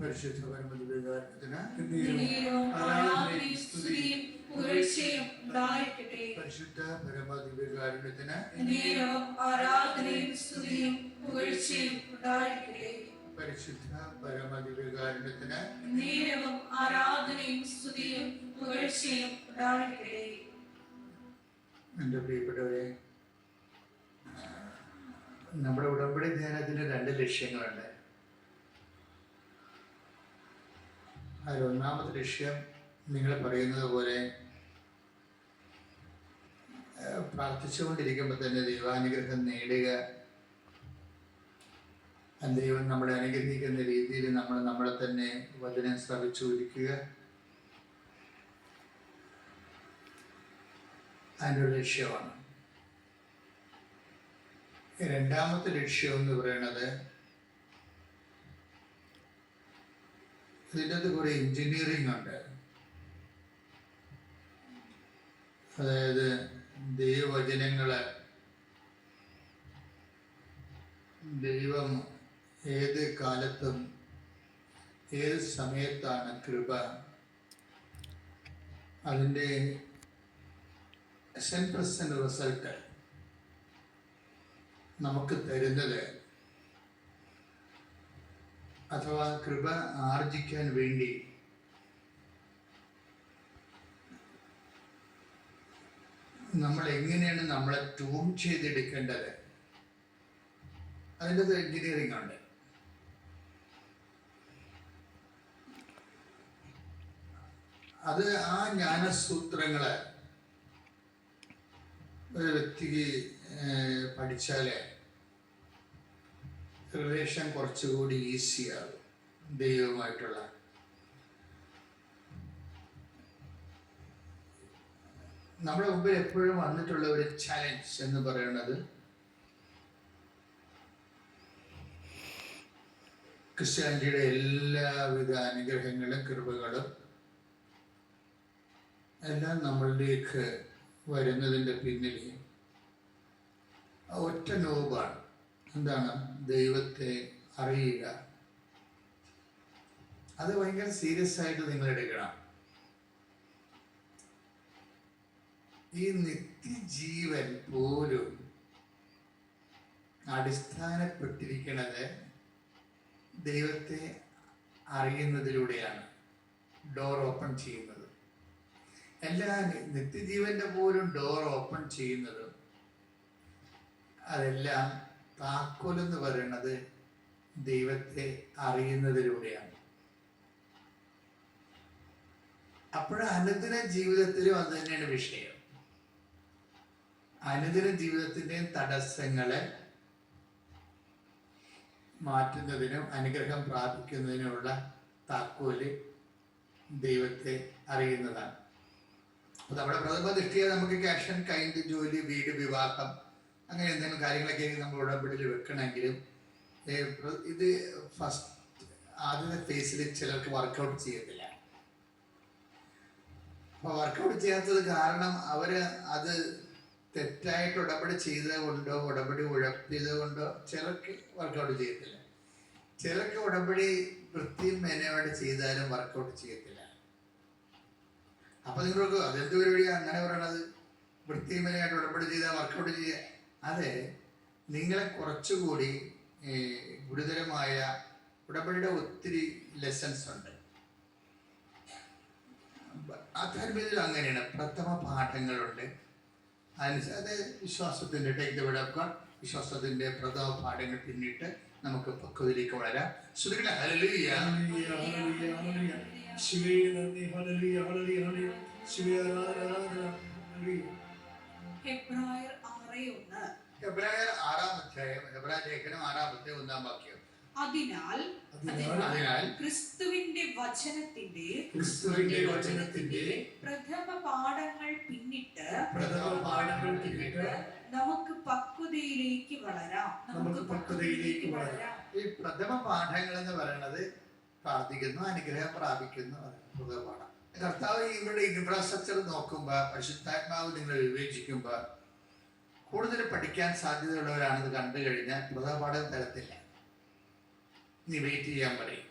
പരിശുദ്ധ പരമദിവ്യകാരുണ്യത്തിന് പരിശുദ്ധ പരമദിവ്യകാരുണ്യത്തിന് പരിശുദ്ധ പരമദിവ്യകാരുണ്യത്തിന് എൻ്റെ പ്രിയപ്പെട്ടവരെ, നമ്മുടെ ഉടമ്പടി ധ്യാനത്തിന് 2 ലക്ഷ്യങ്ങളുണ്ട്. അതിലൊന്നാമത്തെ ലക്ഷ്യം നിങ്ങൾ പറയുന്നത് പോലെ പ്രാർത്ഥിച്ചുകൊണ്ടിരിക്കുമ്പോൾ തന്നെ ദൈവാനുഗ്രഹം നേടുക, ദൈവം നമ്മളെ അനുഗ്രഹിക്കുന്ന രീതിയിൽ നമ്മളെ തന്നെ വചനം ശ്രവിച്ചുകൊടുക്കുക, അതിൻ്റെ ഒരു ലക്ഷ്യമാണ്. രണ്ടാമത്തെ ലക്ഷ്യം എന്ന് പറയുന്നത് ഇതിൻ്റെ അകത്ത് കുറേ എൻജിനീയറിംഗ് ഉണ്ട്. അതായത് ദൈവവചനങ്ങള് ദൈവം ഏത് കാലത്തും ഏത് സമയത്താണ് കൃപ, അതിൻ്റെ 100% റിസൾട്ട് നമുക്ക് തരുന്നത്, അഥവാ കൃപ ആർജിക്കാൻ വേണ്ടി നമ്മൾ എങ്ങനെയാണ് നമ്മളെ ട്യൂൺ ചെയ്തെടുക്കേണ്ടത്, അതിൻ്റെ എൻജിനീയറിംഗ് ഉണ്ട്. അത് ആ ജ്ഞാനസൂത്രങ്ങള് ഒരു വ്യക്തിക്ക് പഠിച്ചാല് റിലേഷൻ കുറച്ചുകൂടി ഈസിയാകും ദൈവവുമായിട്ടുള്ള. നമ്മുടെ മുമ്പിൽ എപ്പോഴും വന്നിട്ടുള്ള ഒരു ചാലഞ്ച് എന്ന് പറയുന്നത് ക്രിസ്ത്യാനിറ്റിയുടെ എല്ലാവിധ അനുഗ്രഹങ്ങളും കൃപകളും എല്ലാം നമ്മളിലേക്ക് വരുന്നതിൻ്റെ പിന്നിൽ ഒറ്റ നോബാണ്. എന്താണ്? ദൈവത്തെ അറിയുക. അത് ഭയങ്കര സീരിയസ് ആയിട്ട് നിങ്ങൾ എടുക്കണം. ഈ നിത്യജീവൻ പോലും അടിസ്ഥാനപ്പെട്ടിരിക്കുന്നത് ദൈവത്തെ അറിയുന്നതിലൂടെയാണ്. ഡോർ ഓപ്പൺ ചെയ്യുന്നത്, എല്ലാ നിത്യജീവന്റെ പോലും ഡോർ ഓപ്പൺ ചെയ്യുന്നതും അതെല്ലാം താക്കോലെന്ന് പറയുന്നത് ദൈവത്തെ അറിയുന്നതിലൂടെയാണ്. അപ്പോൾ അനുദിന ജീവിതത്തിലും അത് തന്നെയാണ് വിഷയം. അനുദിന ജീവിതത്തിൻ്റെയും തടസ്സങ്ങളെ മാറ്റുന്നതിനും അനുഗ്രഹം പ്രാപിക്കുന്നതിനുമുള്ള താക്കോല് ദൈവത്തെ അറിയുന്നതാണ്. അപ്പോൾ നമ്മുടെ പ്രഥമ ദൃഷ്ടിയെ നമുക്ക് ക്യാഷ് ആൻഡ് കൈൻഡ്, ജോലി, വീട്, വിവാഹം, അങ്ങനെ എന്തെങ്കിലും കാര്യങ്ങളൊക്കെ നമ്മൾ ഉടമ്പടിയിൽ വെക്കണമെങ്കിലും ഇത് ആദ്യത്തെ ഫേസിൽ ചിലർക്ക് വർക്കൗട്ട് ചെയ്യത്തില്ല. അപ്പോൾ വർക്കൗട്ട് ചെയ്യാത്തത് കാരണം അവര് അത് തെറ്റായിട്ട് ഉടമ്പടി ചെയ്തത് കൊണ്ടോ ഉടമ്പടി ഉഴപ്പിയത് കൊണ്ടോ ചിലർക്ക് വർക്കൗട്ട് ചെയ്യത്തില്ല. ചിലർക്ക് ഉടമ്പടി വൃത്തിയും മെനയോടെ ചെയ്താലും വർക്കൗട്ട് ചെയ്യത്തില്ല. അപ്പൊ നിങ്ങൾക്ക് അതെന്ത് പരിപാടിയാണ് അങ്ങനെ പറയണത്? വൃത്തിയും മെനയായിട്ട് ഉടമ്പടി ചെയ്താൽ വർക്കൗട്ട് ചെയ്യുക. അതെ, നിങ്ങളെ കുറച്ചുകൂടി ഗുരുതരമായ ഉടമ്പടിയുടെ ഒത്തിരി ലെസൺസ് ഉണ്ട്. ആധ്യാത്മികത്തിൽ അങ്ങനെയാണ്. പ്രഥമ പാഠങ്ങളുണ്ട്. അത് വിശ്വാസത്തിൻ്റെ take the word of God, വിശ്വാസത്തിൻ്റെ പ്രഥമ പാഠങ്ങൾ പിന്നിട്ട് നമുക്ക് പക്വതയിലേക്ക് വളരാം. ശ്രുതികളെ ഹല്ലേലൂയ. ഹെബ്രായർ 6-ാം അധ്യായം, ഹെബ്രായ ലേഖനം 6-ാം അധ്യായം 1-ാം വാക്യം. അതിനാൽ ക്രിസ്തുവിന്റെ വചനത്തിന്റെ പ്രഥമ പാഠങ്ങൾ പിന്നിട്ട് നമുക്ക് പക്വതയിലേക്ക് വളരാം. ഈ പ്രഥമ പാഠങ്ങൾ എന്ന് പറയുന്നത് പ്രാർത്ഥിക്കുന്നു, അനുഗ്രഹം പ്രാപിക്കുന്നു, പ്രഥമ പാഠം. കർത്താവ് ഇവരുടെ ഇൻഫ്രാസ്ട്രക്ചർ നോക്കുമ്പോൾ, പരിശുദ്ധാത്മാവ് നിങ്ങൾ വിവേചിക്കുമ്പോൾ കൂടുതൽ പഠിക്കാൻ സാധ്യതയുള്ളവരാണെന്ന് കണ്ടു കഴിഞ്ഞാൽ പ്രഥമ പാഠം തരത്തില്ല. നീ വെയിറ്റ് ചെയ്യാൻ പറയും.